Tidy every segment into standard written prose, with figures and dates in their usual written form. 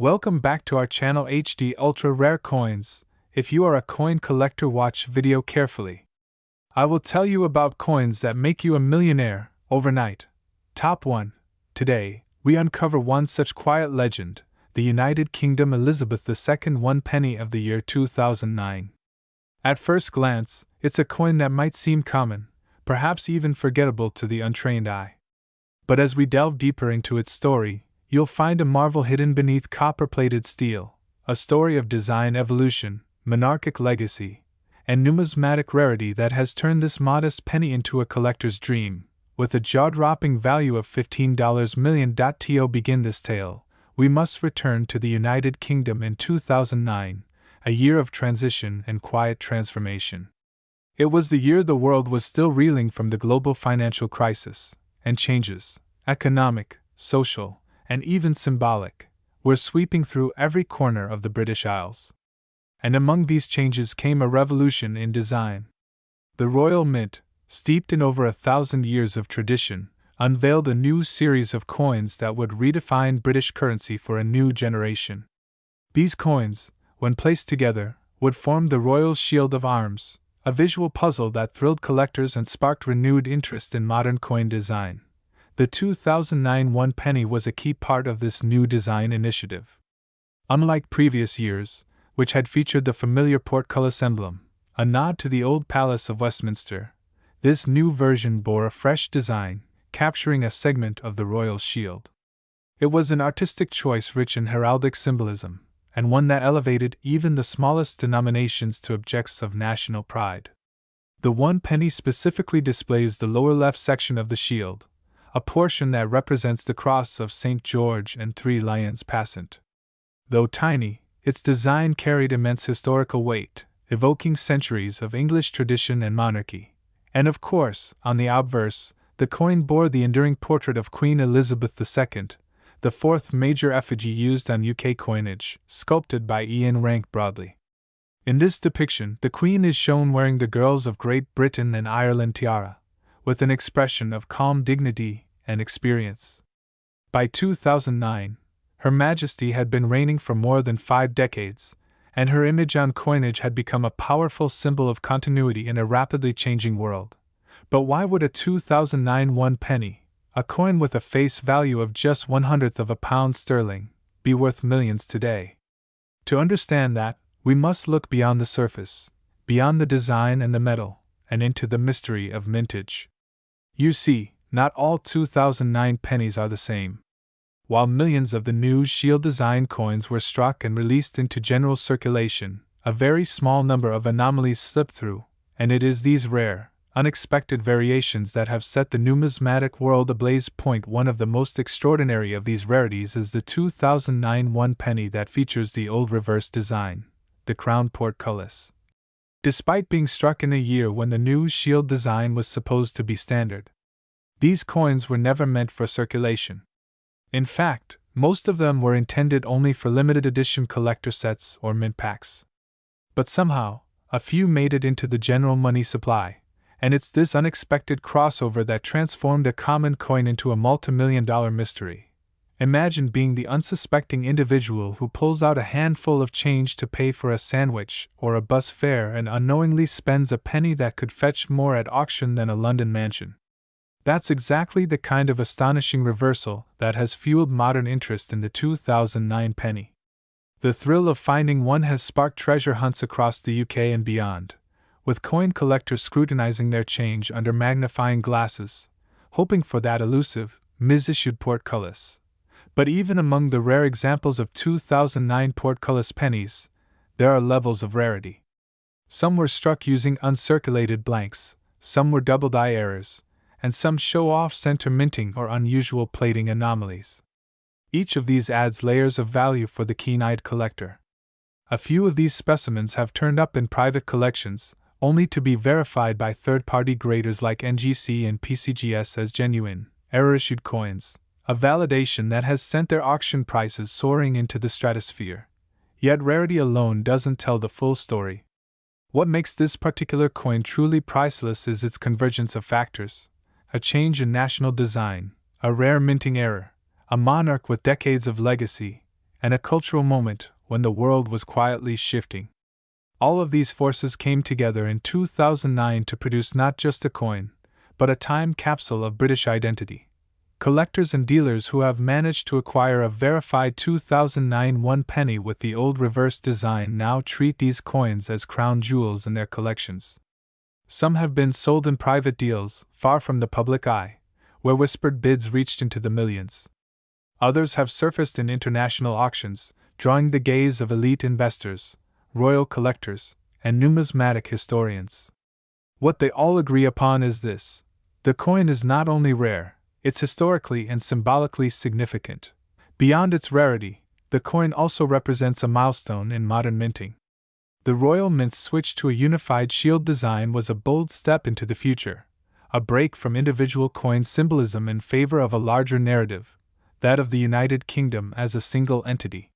Welcome back to our channel HD Ultra Rare Coins. If you are a coin collector, watch video carefully. I will tell you about coins that make you a millionaire overnight. Top 1. Today, we uncover one such quiet legend, the United Kingdom Elizabeth II 1 penny of the year 2009. At first glance, it's a coin that might seem common, perhaps even forgettable to the untrained eye. But as we delve deeper into its story, you'll find a marvel hidden beneath copper-plated steel, a story of design evolution, monarchic legacy, and numismatic rarity that has turned this modest penny into a collector's dream. With a jaw-dropping value of $15 million. To begin this tale, we must return to the United Kingdom in 2009, a year of transition and quiet transformation. It was the year the world was still reeling from the global financial crisis, and changes, economic, social, and even symbolic, were sweeping through every corner of the British Isles. And among these changes came a revolution in design. The Royal Mint, steeped in over 1,000 years of tradition, unveiled a new series of coins that would redefine British currency for a new generation. These coins, when placed together, would form the Royal Shield of Arms, a visual puzzle that thrilled collectors and sparked renewed interest in modern coin design. The 2009 1 penny was a key part of this new design initiative. Unlike previous years, which had featured the familiar portcullis emblem, a nod to the old Palace of Westminster, this new version bore a fresh design, capturing a segment of the royal shield. It was an artistic choice rich in heraldic symbolism, and one that elevated even the smallest denominations to objects of national pride. The 1 penny specifically displays the lower left section of the shield, a portion that represents the cross of St. George and 3 lions passant. Though tiny, its design carried immense historical weight, evoking centuries of English tradition and monarchy. And of course, on the obverse, the coin bore the enduring portrait of Queen Elizabeth II, the fourth major effigy used on UK coinage, sculpted by Ian Rank Broadley. In this depiction, the Queen is shown wearing the Girls of Great Britain and Ireland tiara, with an expression of calm dignity and experience. By 2009, Her Majesty had been reigning for more than 5 decades, and her image on coinage had become a powerful symbol of continuity in a rapidly changing world. But why would a 2009 1 penny, a coin with a face value of just 1/100th of a pound sterling, be worth millions today? To understand that, we must look beyond the surface, beyond the design and the metal, and into the mystery of mintage. You see, not all 2009 pennies are the same. While millions of the new shield design coins were struck and released into general circulation, a very small number of anomalies slipped through, and it is these rare, unexpected variations that have set the numismatic world ablaze. One of the most extraordinary of these rarities is the 2009 1 penny that features the old reverse design, the crown portcullis. Despite being struck in a year when the new shield design was supposed to be standard, these coins were never meant for circulation. In fact, most of them were intended only for limited edition collector sets or mint packs. But somehow, a few made it into the general money supply, and it's this unexpected crossover that transformed a common coin into a multi-million-dollar mystery. Imagine being the unsuspecting individual who pulls out a handful of change to pay for a sandwich or a bus fare and unknowingly spends a penny that could fetch more at auction than a London mansion. That's exactly the kind of astonishing reversal that has fueled modern interest in the 2009 penny. The thrill of finding one has sparked treasure hunts across the UK and beyond, with coin collectors scrutinizing their change under magnifying glasses, hoping for that elusive, misissued portcullis. But even among the rare examples of 2009 portcullis pennies, there are levels of rarity. Some were struck using uncirculated blanks, some were double-die errors, and some show off center minting or unusual plating anomalies. Each of these adds layers of value for the keen-eyed collector. A few of these specimens have turned up in private collections, only to be verified by third-party graders like NGC and PCGS as genuine, error-issued coins, a validation that has sent their auction prices soaring into the stratosphere. Yet rarity alone doesn't tell the full story. What makes this particular coin truly priceless is its convergence of factors: a change in national design, a rare minting error, a monarch with decades of legacy, and a cultural moment when the world was quietly shifting. All of these forces came together in 2009 to produce not just a coin, but a time capsule of British identity. Collectors and dealers who have managed to acquire a verified 2009 one penny with the old reverse design now treat these coins as crown jewels in their collections. Some have been sold in private deals, far from the public eye, where whispered bids reached into the millions. Others have surfaced in international auctions, drawing the gaze of elite investors, royal collectors, and numismatic historians. What they all agree upon is this: the coin is not only rare, it's historically and symbolically significant. Beyond its rarity, the coin also represents a milestone in modern minting. The Royal Mint's switch to a unified shield design was a bold step into the future, a break from individual coin symbolism in favor of a larger narrative, that of the United Kingdom as a single entity.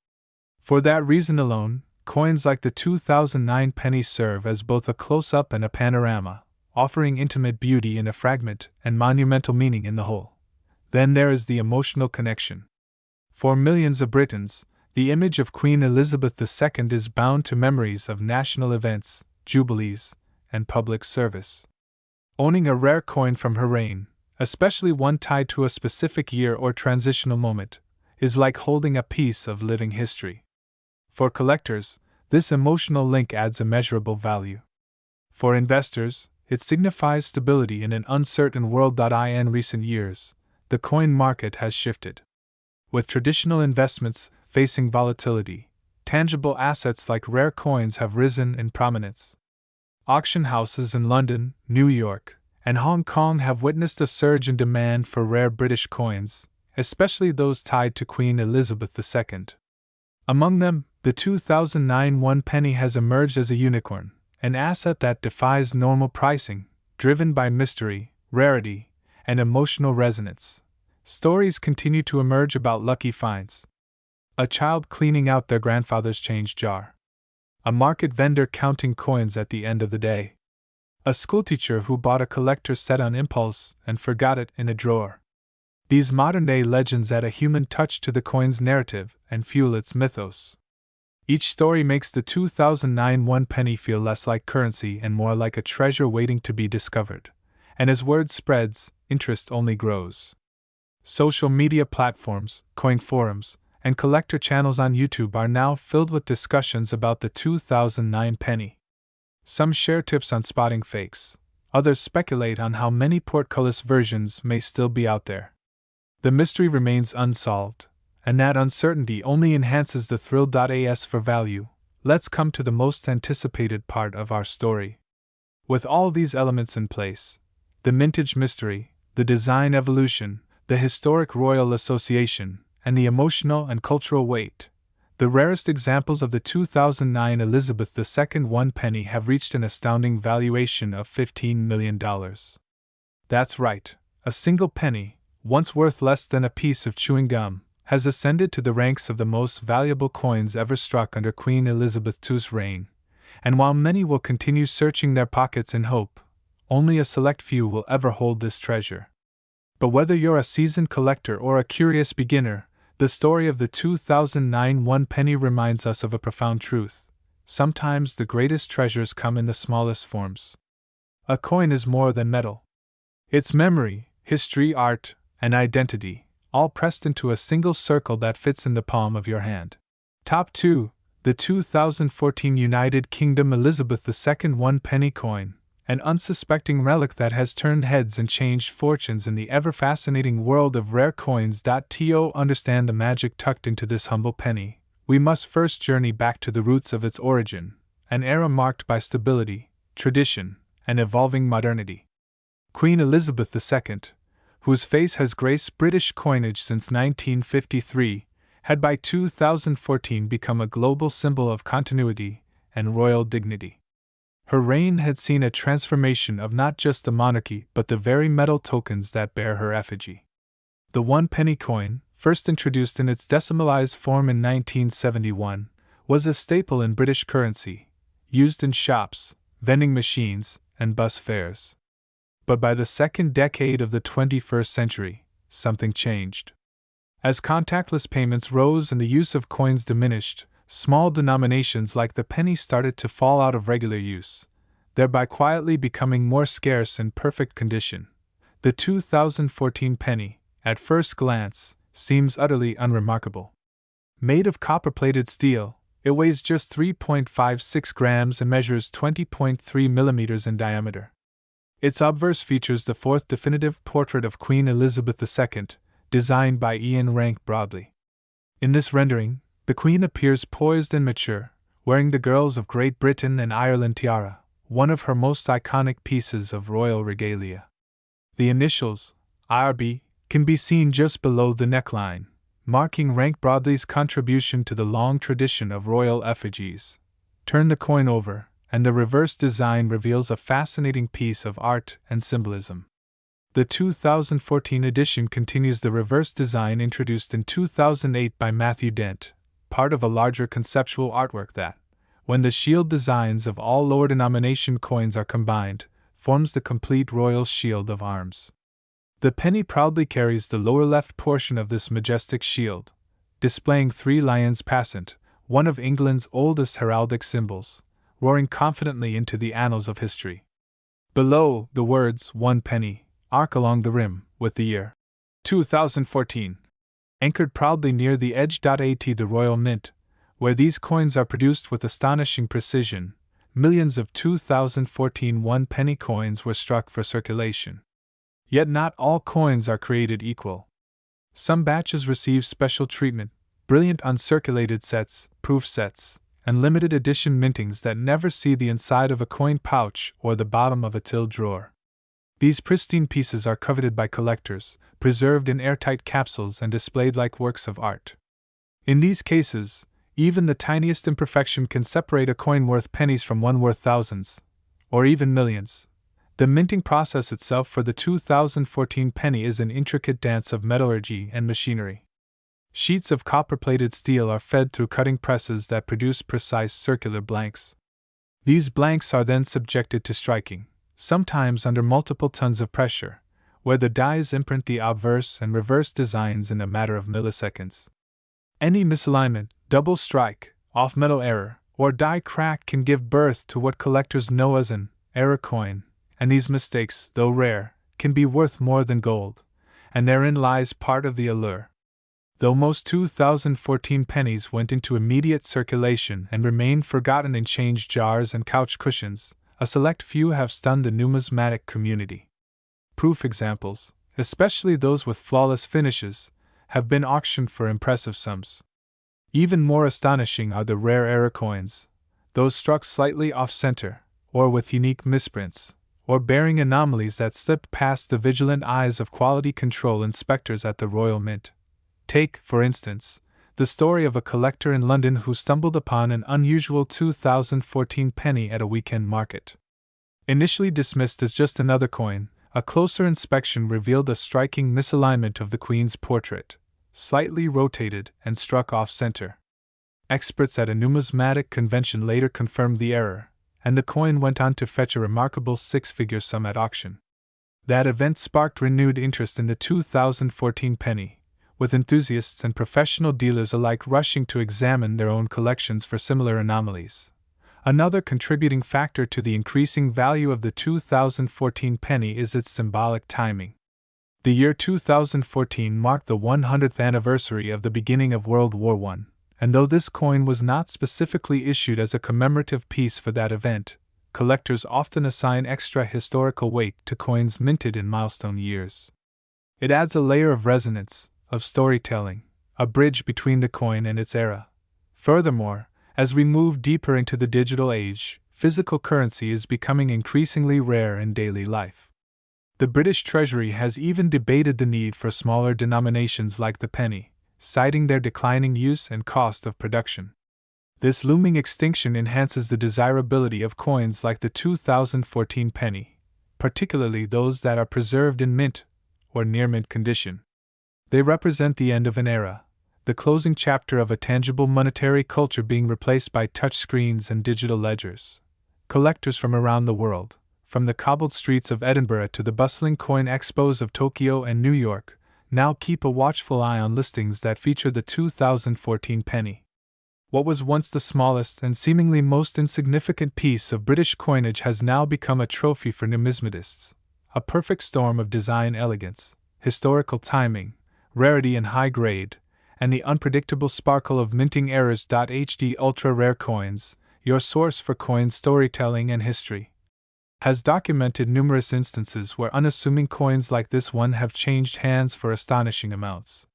For that reason alone, coins like the 2009 penny serve as both a close-up and a panorama, offering intimate beauty in a fragment and monumental meaning in the whole. Then there is the emotional connection. For millions of Britons, the image of Queen Elizabeth II is bound to memories of national events, jubilees, and public service. Owning a rare coin from her reign, especially one tied to a specific year or transitional moment, is like holding a piece of living history. For collectors, this emotional link adds immeasurable value. For investors, it signifies stability in an uncertain world. In recent years, the coin market has shifted. With traditional investments facing volatility, tangible assets like rare coins have risen in prominence. Auction houses in London, New York, and Hong Kong have witnessed a surge in demand for rare British coins, especially those tied to Queen Elizabeth II. Among them, the 2009 one penny has emerged as a unicorn, an asset that defies normal pricing, driven by mystery, rarity, and emotional resonance. Stories continue to emerge about lucky finds. A child cleaning out their grandfather's change jar. A market vendor counting coins at the end of the day. A schoolteacher who bought a collector's set on impulse and forgot it in a drawer. These modern-day legends add a human touch to the coin's narrative and fuel its mythos. Each story makes the 2009 one penny feel less like currency and more like a treasure waiting to be discovered. And as word spreads, interest only grows. Social media platforms, coin forums, and collector channels on YouTube are now filled with discussions about the 2009 penny. Some share tips on spotting fakes, others speculate on how many portcullis versions may still be out there. The mystery remains unsolved, and that uncertainty only enhances the thrill. As for value, let's come to the most anticipated part of our story. With all these elements in place, the mintage mystery, the design evolution, the historic royal association, and the emotional and cultural weight, the rarest examples of the 2009 Elizabeth II one penny have reached an astounding valuation of $15 million. That's right, a single penny, once worth less than a piece of chewing gum, has ascended to the ranks of the most valuable coins ever struck under Queen Elizabeth II's reign, and while many will continue searching their pockets in hope, only a select few will ever hold this treasure. But whether you're a seasoned collector or a curious beginner, the story of the 2009 one penny reminds us of a profound truth. Sometimes the greatest treasures come in the smallest forms. A coin is more than metal. It's memory, history, art, and identity, all pressed into a single circle that fits in the palm of your hand. Top 2. The 2014 United Kingdom Elizabeth II one penny coin, an unsuspecting relic that has turned heads and changed fortunes in the ever-fascinating world of rare coins. To understand the magic tucked into this humble penny, we must first journey back to the roots of its origin, an era marked by stability, tradition, and evolving modernity. Queen Elizabeth II, whose face has graced British coinage since 1953, had by 2014 become a global symbol of continuity and royal dignity. Her reign had seen a transformation of not just the monarchy but the very metal tokens that bear her effigy. The one penny coin, first introduced in its decimalized form in 1971, was a staple in British currency, used in shops, vending machines, and bus fares. But by the second decade of the 21st century, something changed. As contactless payments rose and the use of coins diminished, small denominations like the penny started to fall out of regular use, thereby quietly becoming more scarce in perfect condition. The 2014 penny, at first glance, seems utterly unremarkable. Made of copper-plated steel, it weighs just 3.56 grams and measures 20.3 millimeters in diameter. Its obverse features the fourth definitive portrait of Queen Elizabeth II, designed by Ian Rank Broadley. In this rendering, the Queen appears poised and mature, wearing the Girls of Great Britain and Ireland tiara, one of her most iconic pieces of royal regalia. The initials, IRB, can be seen just below the neckline, marking Rank Broadley's contribution to the long tradition of royal effigies. Turn the coin over, and the reverse design reveals a fascinating piece of art and symbolism. The 2014 edition continues the reverse design introduced in 2008 by Matthew Dent, part of a larger conceptual artwork that, when the shield designs of all lower denomination coins are combined, forms the complete royal shield of arms. The penny proudly carries the lower left portion of this majestic shield, displaying 3 lions passant, one of England's oldest heraldic symbols, roaring confidently into the annals of history. Below, the words, 1 penny, arc along the rim, with the year 2014 anchored proudly near the edge. At the Royal Mint, where these coins are produced with astonishing precision, millions of 2014 1-penny coins were struck for circulation. Yet not all coins are created equal. Some batches receive special treatment, brilliant uncirculated sets, proof sets, and limited edition mintings that never see the inside of a coin pouch or the bottom of a till drawer. These pristine pieces are coveted by collectors, preserved in airtight capsules and displayed like works of art. In these cases, even the tiniest imperfection can separate a coin worth pennies from one worth thousands, or even millions. The minting process itself for the 2014 penny is an intricate dance of metallurgy and machinery. Sheets of copper-plated steel are fed through cutting presses that produce precise circular blanks. These blanks are then subjected to striking, sometimes under multiple tons of pressure, where the dies imprint the obverse and reverse designs in a matter of milliseconds. Any misalignment, double strike, off-metal error, or die crack can give birth to what collectors know as an error coin, and these mistakes, though rare, can be worth more than gold, and therein lies part of the allure. Though most 2014 pennies went into immediate circulation and remained forgotten in change jars and couch cushions, a select few have stunned the numismatic community. Proof examples, especially those with flawless finishes, have been auctioned for impressive sums. Even more astonishing are the rare error coins, those struck slightly off-center, or with unique misprints, or bearing anomalies that slipped past the vigilant eyes of quality control inspectors at the Royal Mint. Take, for instance, the story of a collector in London who stumbled upon an unusual 2014 penny at a weekend market. Initially dismissed as just another coin, a closer inspection revealed a striking misalignment of the Queen's portrait, slightly rotated and struck off-center. Experts at a numismatic convention later confirmed the error, and the coin went on to fetch a remarkable 6-figure sum at auction. That event sparked renewed interest in the 2014 penny, with enthusiasts and professional dealers alike rushing to examine their own collections for similar anomalies. Another contributing factor to the increasing value of the 2014 penny is its symbolic timing. The year 2014 marked the 100th anniversary of the beginning of World War I, and though this coin was not specifically issued as a commemorative piece for that event, collectors often assign extra historical weight to coins minted in milestone years. It adds a layer of resonance, of storytelling, a bridge between the coin and its era. Furthermore, as we move deeper into the digital age, physical currency is becoming increasingly rare in daily life. The British Treasury has even debated the need for smaller denominations like the penny, citing their declining use and cost of production. This looming extinction enhances the desirability of coins like the 2014 penny, particularly those that are preserved in mint or near-mint condition. They represent the end of an era, the closing chapter of a tangible monetary culture being replaced by touchscreens and digital ledgers. Collectors from around the world, from the cobbled streets of Edinburgh to the bustling coin expos of Tokyo and New York, now keep a watchful eye on listings that feature the 2014 penny. What was once the smallest and seemingly most insignificant piece of British coinage has now become a trophy for numismatists. A perfect storm of design elegance, historical timing, rarity and high grade, and the unpredictable sparkle of minting errors. HD Ultra Rare Coins, your source for coin storytelling and history, has documented numerous instances where unassuming coins like this one have changed hands for astonishing amounts.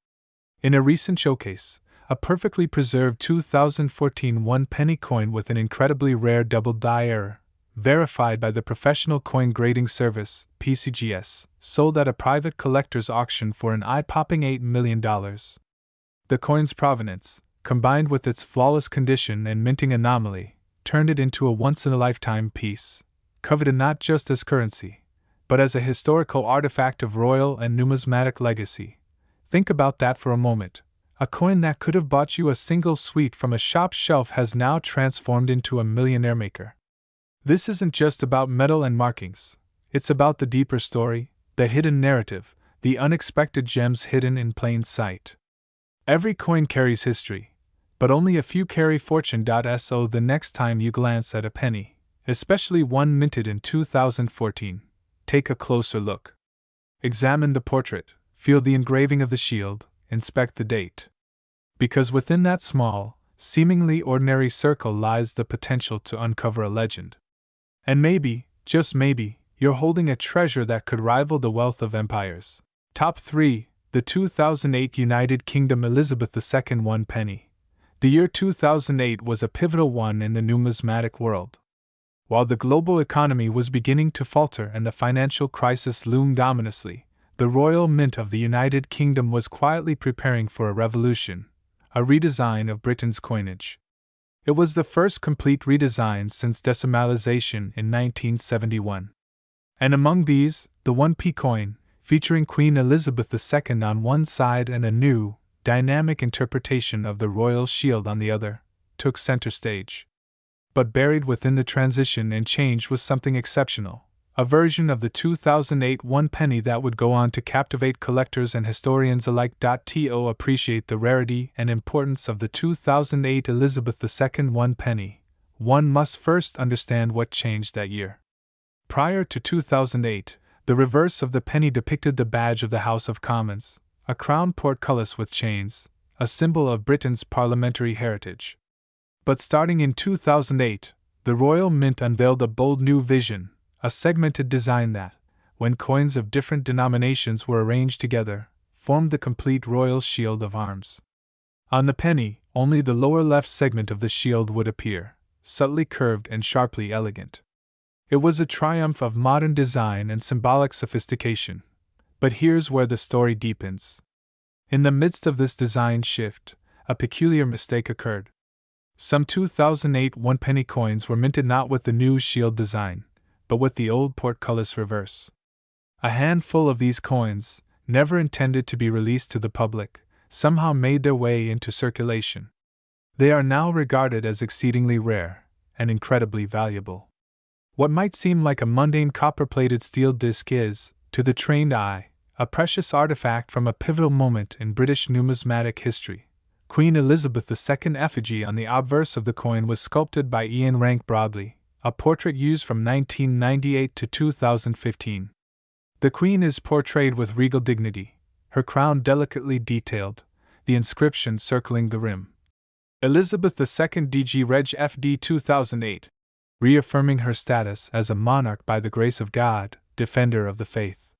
In a recent showcase, a perfectly preserved 2014 one-penny coin with an incredibly rare double die error, verified by the Professional Coin Grading Service (PCGS), sold at a private collector's auction for an eye-popping $8 million. The coin's provenance, combined with its flawless condition and minting anomaly, turned it into a once-in-a-lifetime piece, coveted not just as currency, but as a historical artifact of royal and numismatic legacy. Think about that for a moment. A coin that could have bought you a single sweet from a shop shelf has now transformed into a millionaire maker. This isn't just about metal and markings, it's about the deeper story, the hidden narrative, the unexpected gems hidden in plain sight. Every coin carries history, but only a few carry fortune. So the next time you glance at a penny, especially one minted in 2014, take a closer look. Examine the portrait, feel the engraving of the shield, inspect the date. Because within that small, seemingly ordinary circle lies the potential to uncover a legend. And maybe, just maybe, you're holding a treasure that could rival the wealth of empires. Top 3. The 2008 United Kingdom Elizabeth II one penny. The year 2008 was a pivotal one in the numismatic world. While the global economy was beginning to falter and the financial crisis loomed ominously, the Royal Mint of the United Kingdom was quietly preparing for a revolution, a redesign of Britain's coinage. It was the first complete redesign since decimalization in 1971. And among these, the 1p coin, featuring Queen Elizabeth II on one side and a new, dynamic interpretation of the royal shield on the other, took center stage. But buried within the transition and change was something exceptional. A version of the 2008 one penny that would go on to captivate collectors and historians alike. To appreciate the rarity and importance of the 2008 Elizabeth II one penny, one must first understand what changed that year. Prior to 2008, the reverse of the penny depicted the badge of the House of Commons, a crown portcullis with chains, a symbol of Britain's parliamentary heritage. But starting in 2008, the Royal Mint unveiled a bold new vision, a segmented design that, when coins of different denominations were arranged together, formed the complete royal shield of arms. On the penny, only the lower left segment of the shield would appear, subtly curved and sharply elegant. It was a triumph of modern design and symbolic sophistication. But here's where the story deepens. In the midst of this design shift, a peculiar mistake occurred. Some 2008 one-penny coins were minted not with the new shield design, but with the old portcullis reverse. A handful of these coins, never intended to be released to the public, somehow made their way into circulation. They are now regarded as exceedingly rare and incredibly valuable. What might seem like a mundane copper-plated steel disc is, to the trained eye, a precious artifact from a pivotal moment in British numismatic history. Queen Elizabeth II effigy on the obverse of the coin was sculpted by Ian Rank Broadley, a portrait used from 1998 to 2015. The Queen is portrayed with regal dignity, her crown delicately detailed, the inscription circling the rim. Elizabeth II DG Reg FD 2008, reaffirming her status as a monarch by the grace of God, defender of the faith.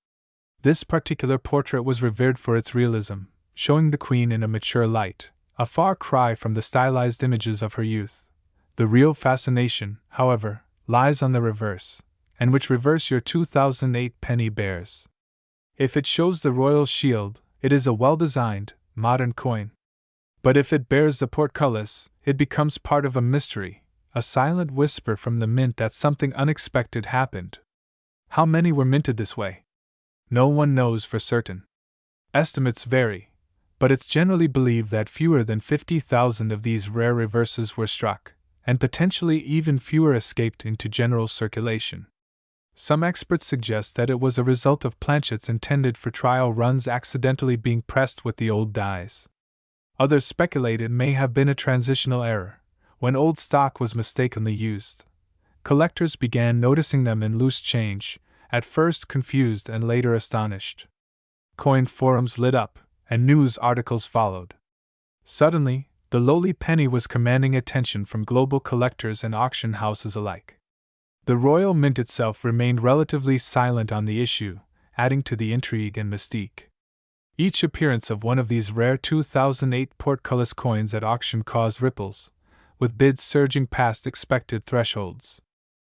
This particular portrait was revered for its realism, showing the Queen in a mature light, a far cry from the stylized images of her youth. The real fascination, however, lies on the reverse, and which reverse your 2008 penny bears. If it shows the royal shield, it is a well-designed, modern coin. But if it bears the portcullis, it becomes part of a mystery, a silent whisper from the mint that something unexpected happened. How many were minted this way? No one knows for certain. Estimates vary, but it's generally believed that fewer than 50,000 of these rare reverses were struck, and potentially even fewer escaped into general circulation. Some experts suggest that it was a result of planchets intended for trial runs accidentally being pressed with the old dies. Others speculate it may have been a transitional error. When old stock was mistakenly used, collectors began noticing them in loose change, at first confused and later astonished. Coin forums lit up, and news articles followed. Suddenly, the lowly penny was commanding attention from global collectors and auction houses alike. The Royal Mint itself remained relatively silent on the issue, adding to the intrigue and mystique. Each appearance of one of these rare 2008 portcullis coins at auction caused ripples, with bids surging past expected thresholds.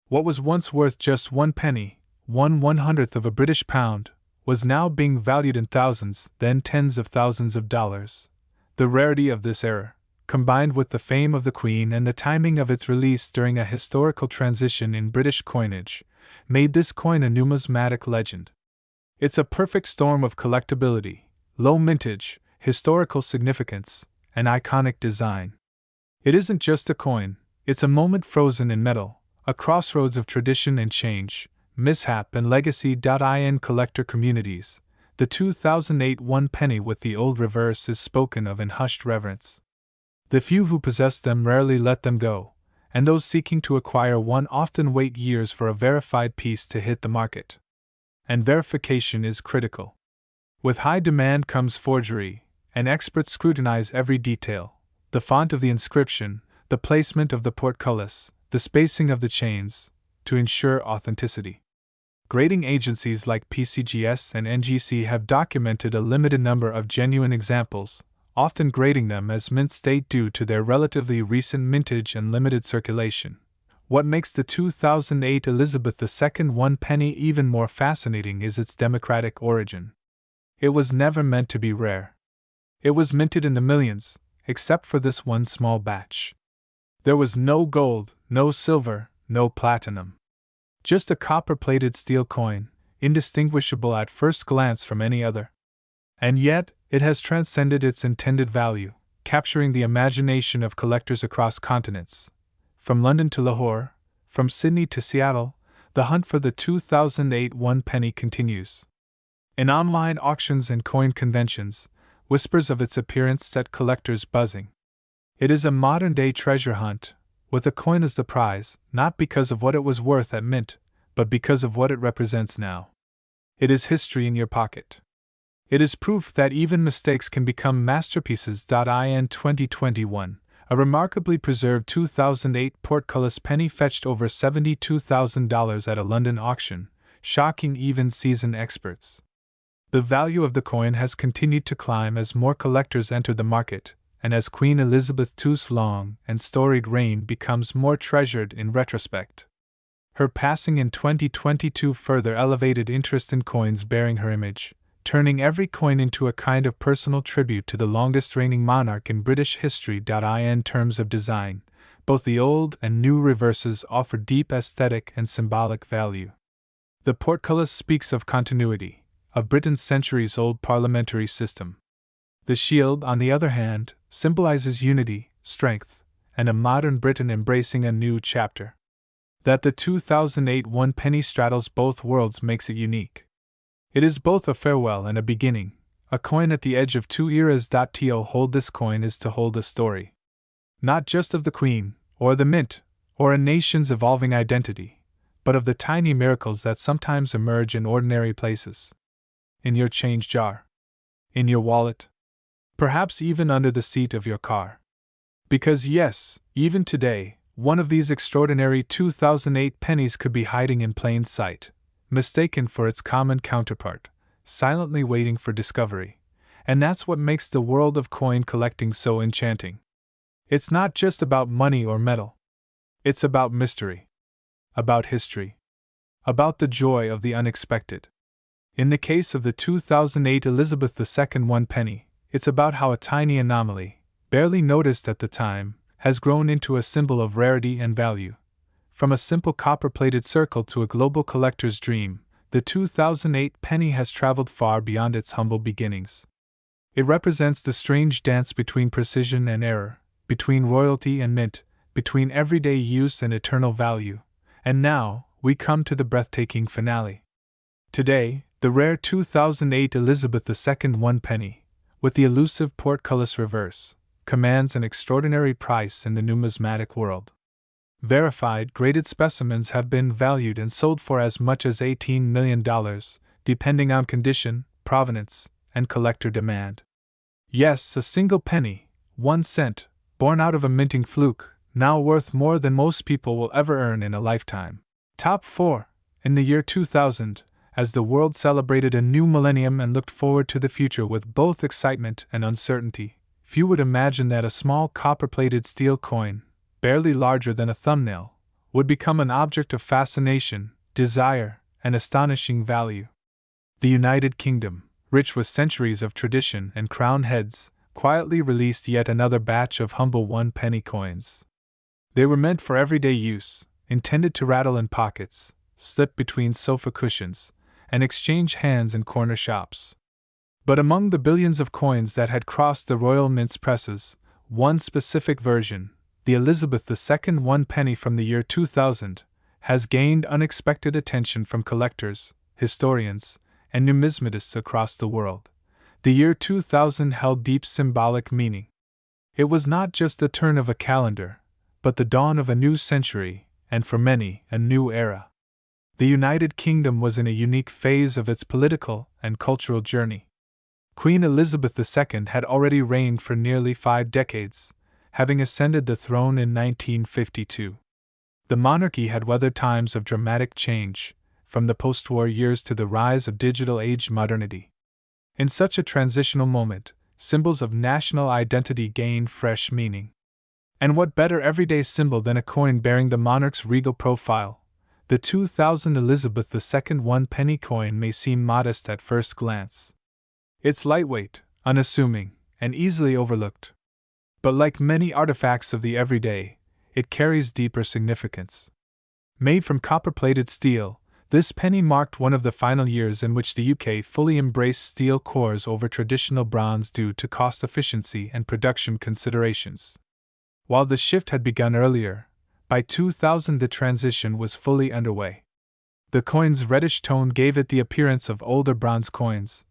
What was once worth just 1 penny, 1/100th of a British pound, was now being valued in thousands, then tens of thousands of dollars. The rarity of this error, combined with the fame of the Queen and the timing of its release during a historical transition in British coinage, made this coin a numismatic legend. It's a perfect storm of collectability, low mintage, historical significance, and iconic design. It isn't just a coin, it's a moment frozen in metal, a crossroads of tradition and change, mishap and legacy. In collector communities, the 2008 1 penny with the old reverse is spoken of in hushed reverence. The few who possess them rarely let them go, and those seeking to acquire one often wait years for a verified piece to hit the market. And verification is critical. With high demand comes forgery, and experts scrutinize every detail: the font of the inscription, the placement of the portcullis, the spacing of the chains, to ensure authenticity. Grading agencies like PCGS and NGC have documented a limited number of genuine examples, often grading them as mint state due to their relatively recent mintage and limited circulation. What makes the 2008 Elizabeth II 1 penny even more fascinating is its democratic origin. It was never meant to be rare. It was minted in the millions, except for this one small batch. There was no gold, no silver, no platinum. Just a copper-plated steel coin, indistinguishable at first glance from any other. And yet, it has transcended its intended value, capturing the imagination of collectors across continents. From London to Lahore, from Sydney to Seattle, the hunt for the 2008 1 penny continues. In online auctions and coin conventions, whispers of its appearance set collectors buzzing. It is a modern-day treasure hunt, with a coin as the prize, not because of what it was worth at mint, but because of what it represents now. It is history in your pocket. It is proof that even mistakes can become masterpieces. In 2021, a remarkably preserved 2008 portcullis penny fetched over $72,000 at a London auction, shocking even seasoned experts. The value of the coin has continued to climb as more collectors enter the market, and as Queen Elizabeth II's long and storied reign becomes more treasured in retrospect. Her passing in 2022 further elevated interest in coins bearing her image, turning every coin into a kind of personal tribute to the longest reigning monarch in British history. In terms of design, both the old and new reverses offer deep aesthetic and symbolic value. The portcullis speaks of continuity, of Britain's centuries-old parliamentary system. The shield, on the other hand, symbolizes unity, strength, and a modern Britain embracing a new chapter. That the 2008 1 penny straddles both worlds makes it unique. It is both a farewell and a beginning, a coin at the edge of two eras. To hold this coin is to hold a story. Not just of the Queen, or the Mint, or a nation's evolving identity, but of the tiny miracles that sometimes emerge in ordinary places. In your change jar. In your wallet. Perhaps even under the seat of your car. Because yes, even today, one of these extraordinary 2008 pennies could be hiding in plain sight, mistaken for its common counterpart, silently waiting for discovery. And that's what makes the world of coin collecting so enchanting. It's not just about money or metal. It's about mystery. About history. About the joy of the unexpected. In the case of the 2008 Elizabeth II 1 penny, it's about how a tiny anomaly, barely noticed at the time, has grown into a symbol of rarity and value. From a simple copper-plated circle to a global collector's dream, the 2008 penny has traveled far beyond its humble beginnings. It represents the strange dance between precision and error, between royalty and mint, between everyday use and eternal value. And now, we come to the breathtaking finale. Today, the rare 2008 Elizabeth II 1 penny, with the elusive portcullis reverse, commands an extraordinary price in the numismatic world. Verified, graded specimens have been valued and sold for as much as $18 million, depending on condition, provenance, and collector demand. Yes, a single penny, 1 cent, born out of a minting fluke, now worth more than most people will ever earn in a lifetime. Top 4. In the year 2000, as the world celebrated a new millennium and looked forward to the future with both excitement and uncertainty, few would imagine that a small copper-plated steel coin, barely larger than a thumbnail, would become an object of fascination, desire, and astonishing value. The United Kingdom, rich with centuries of tradition and crowned heads, quietly released yet another batch of humble 1 penny coins. They were meant for everyday use, intended to rattle in pockets, slip between sofa cushions, and exchange hands in corner shops. But among the billions of coins that had crossed the Royal Mint's presses, one specific version, the Elizabeth II 1 penny from the year 2000, has gained unexpected attention from collectors, historians, and numismatists across the world. The year 2000 held deep symbolic meaning. It was not just the turn of a calendar, but the dawn of a new century, and for many, a new era. The United Kingdom was in a unique phase of its political and cultural journey. Queen Elizabeth II had already reigned for nearly 5 decades, having ascended the throne in 1952. The monarchy had weathered times of dramatic change, from the post-war years to the rise of digital-age modernity. In such a transitional moment, symbols of national identity gain fresh meaning. And what better everyday symbol than a coin bearing the monarch's regal profile? The 2000 Elizabeth II 1 penny coin may seem modest at first glance. It's lightweight, unassuming, and easily overlooked. But like many artifacts of the everyday, it carries deeper significance. Made from copper-plated steel, this penny marked one of the final years in which the UK fully embraced steel cores over traditional bronze due to cost efficiency and production considerations. While the shift had begun earlier, by 2000 the transition was fully underway. The coin's reddish tone gave it the appearance of older bronze coins,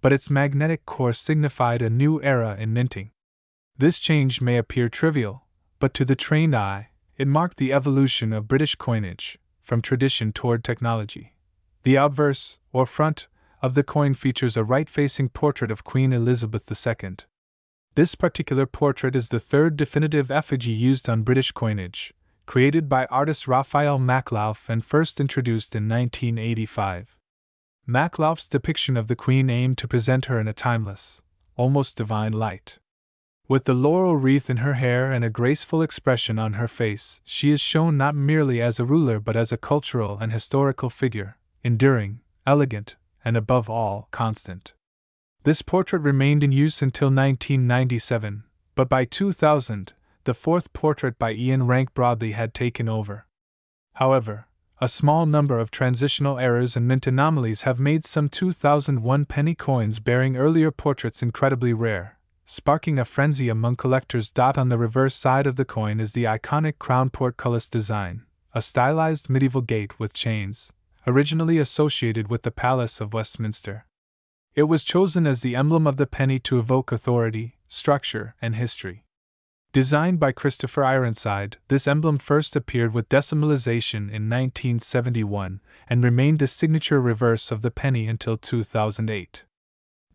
but its magnetic core signified a new era in minting. This change may appear trivial, but to the trained eye, it marked the evolution of British coinage, from tradition toward technology. The obverse, or front, of the coin features a right-facing portrait of Queen Elizabeth II. This particular portrait is the third definitive effigy used on British coinage, created by artist Raphael Maklauf and first introduced in 1985. Maklauf's depiction of the Queen aimed to present her in a timeless, almost divine light. With the laurel wreath in her hair and a graceful expression on her face, she is shown not merely as a ruler but as a cultural and historical figure, enduring, elegant, and above all, constant. This portrait remained in use until 1997, but by 2000, the fourth portrait by Ian Rank Broadley had taken over. However, a small number of transitional errors and mint anomalies have made some 2001 penny coins bearing earlier portraits incredibly rare, sparking a frenzy among collectors. On the reverse side of the coin is the iconic crown portcullis design, a stylized medieval gate with chains, originally associated with the Palace of Westminster. It was chosen as the emblem of the penny to evoke authority, structure, and history. Designed by Christopher Ironside, this emblem first appeared with decimalization in 1971 and remained the signature reverse of the penny until 2008.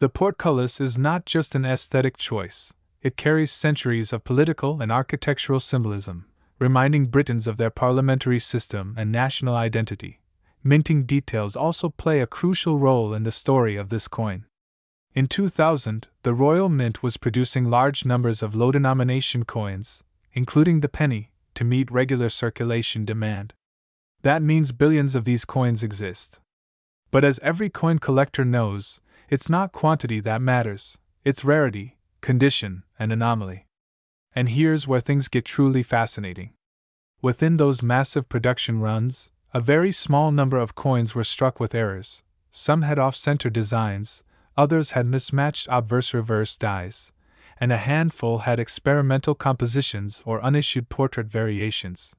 The portcullis is not just an aesthetic choice, it carries centuries of political and architectural symbolism, reminding Britons of their parliamentary system and national identity. Minting details also play a crucial role in the story of this coin. In 2000, the Royal Mint was producing large numbers of low-denomination coins, including the penny, to meet regular circulation demand. That means billions of these coins exist. But as every coin collector knows, it's not quantity that matters, it's rarity, condition, and anomaly. And here's where things get truly fascinating. Within those massive production runs, a very small number of coins were struck with errors. Some had off-center designs, others had mismatched obverse-reverse dies, and a handful had experimental compositions or unissued portrait variations.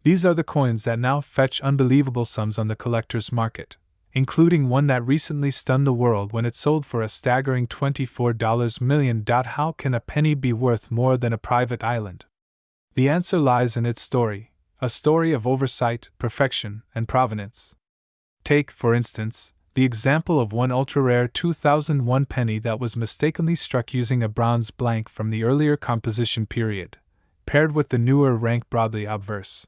These are the coins that now fetch unbelievable sums on the collector's market, including one that recently stunned the world when it sold for a staggering $24 million. How can a penny be worth more than a private island? The answer lies in its story, a story of oversight, perfection, and provenance. Take, for instance, the example of one ultra-rare 2001 penny that was mistakenly struck using a bronze blank from the earlier composition period, paired with the newer rank broadly obverse.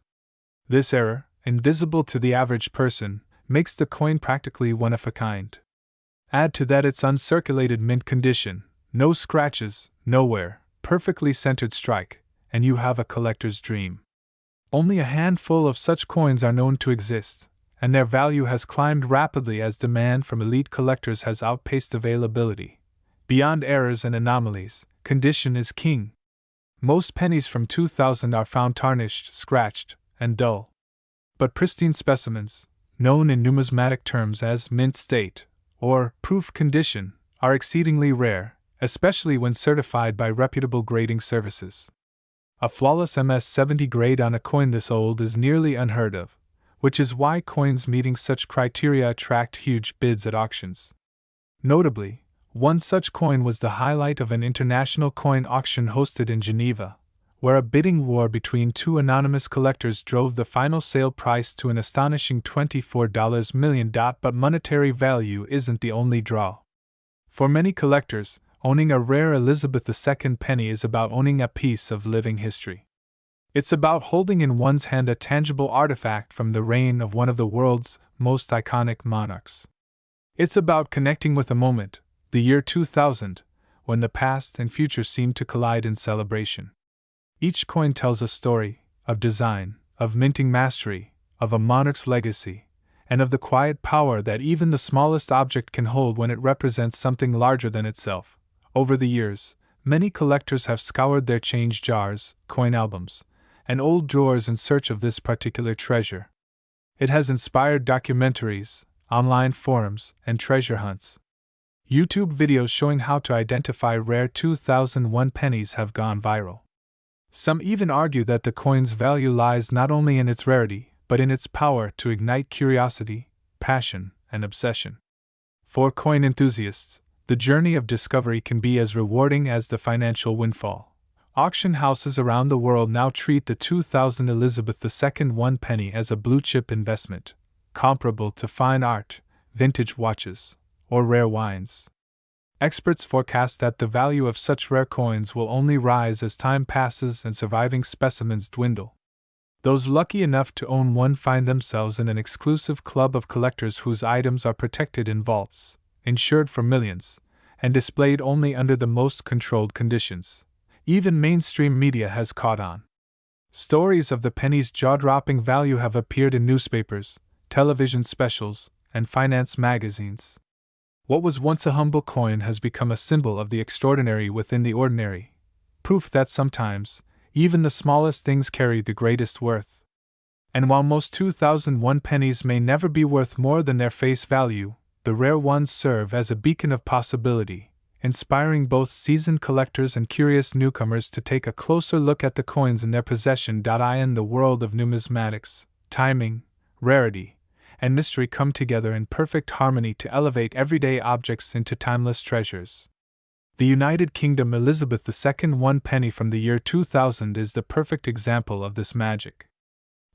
This error, invisible to the average person, makes the coin practically one of a kind. Add to that its uncirculated mint condition, no scratches, no wear, perfectly centered strike, and you have a collector's dream. Only a handful of such coins are known to exist, and their value has climbed rapidly as demand from elite collectors has outpaced availability. Beyond errors and anomalies, condition is king. Most pennies from 2000 are found tarnished, scratched, and dull. But pristine specimens, known in numismatic terms as mint state or proof condition, are exceedingly rare, especially when certified by reputable grading services. A flawless MS-70 grade on a coin this old is nearly unheard of, which is why coins meeting such criteria attract huge bids at auctions. Notably, one such coin was the highlight of an international coin auction hosted in Geneva, where a bidding war between two anonymous collectors drove the final sale price to an astonishing $24 million. But monetary value isn't the only draw. For many collectors, owning a rare Elizabeth II penny is about owning a piece of living history. It's about holding in one's hand a tangible artifact from the reign of one of the world's most iconic monarchs. It's about connecting with a moment, the year 2000, when the past and future seem to collide in celebration. Each coin tells a story, of design, of minting mastery, of a monarch's legacy, and of the quiet power that even the smallest object can hold when it represents something larger than itself. Over the years, many collectors have scoured their change jars, coin albums, and old drawers in search of this particular treasure. It has inspired documentaries, online forums, and treasure hunts. YouTube videos showing how to identify rare 2001 pennies have gone viral. Some even argue that the coin's value lies not only in its rarity, but in its power to ignite curiosity, passion, and obsession. For coin enthusiasts, the journey of discovery can be as rewarding as the financial windfall. Auction houses around the world now treat the 2000 Elizabeth II 1 penny as a blue-chip investment, comparable to fine art, vintage watches, or rare wines. Experts forecast that the value of such rare coins will only rise as time passes and surviving specimens dwindle. Those lucky enough to own one find themselves in an exclusive club of collectors whose items are protected in vaults, insured for millions, and displayed only under the most controlled conditions. Even mainstream media has caught on. Stories of the penny's jaw-dropping value have appeared in newspapers, television specials, and finance magazines. What was once a humble coin has become a symbol of the extraordinary within the ordinary, proof that sometimes, even the smallest things carry the greatest worth. And while most 2001 pennies may never be worth more than their face value, the rare ones serve as a beacon of possibility, inspiring both seasoned collectors and curious newcomers to take a closer look at the coins in their possession. In the world of numismatics, timing, rarity, and mystery come together in perfect harmony to elevate everyday objects into timeless treasures. The United Kingdom Elizabeth II 1 penny from the year 2000 is the perfect example of this magic.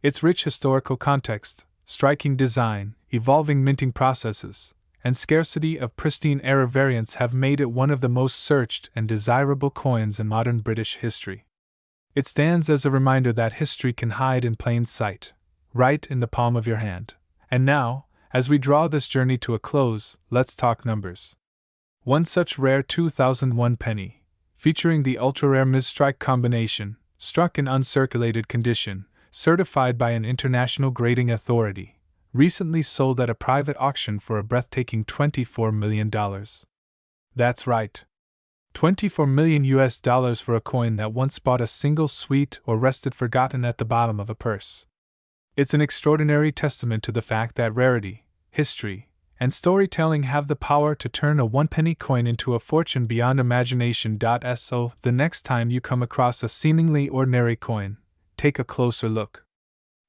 Its rich historical context, striking design, evolving minting processes, and scarcity of pristine error variants have made it one of the most searched and desirable coins in modern British history. It stands as a reminder that history can hide in plain sight, right in the palm of your hand. And now, as we draw this journey to a close, let's talk numbers. One such rare 2001 penny, featuring the ultra-rare Ms-strike combination, struck in uncirculated condition, certified by an international grading authority, recently sold at a private auction for a breathtaking $24 million. That's right. $24 million for a coin that once bought a single sweet or rested forgotten at the bottom of a purse. It's an extraordinary testament to the fact that rarity, history, and storytelling have the power to turn a one-penny coin into a fortune beyond imagination. So, the next time you come across a seemingly ordinary coin, take a closer look.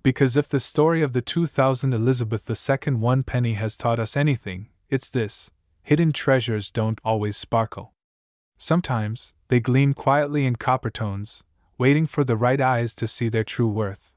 Because if the story of the 2000 Elizabeth II 1 penny has taught us anything, it's this: hidden treasures don't always sparkle. Sometimes, they gleam quietly in copper tones, waiting for the right eyes to see their true worth.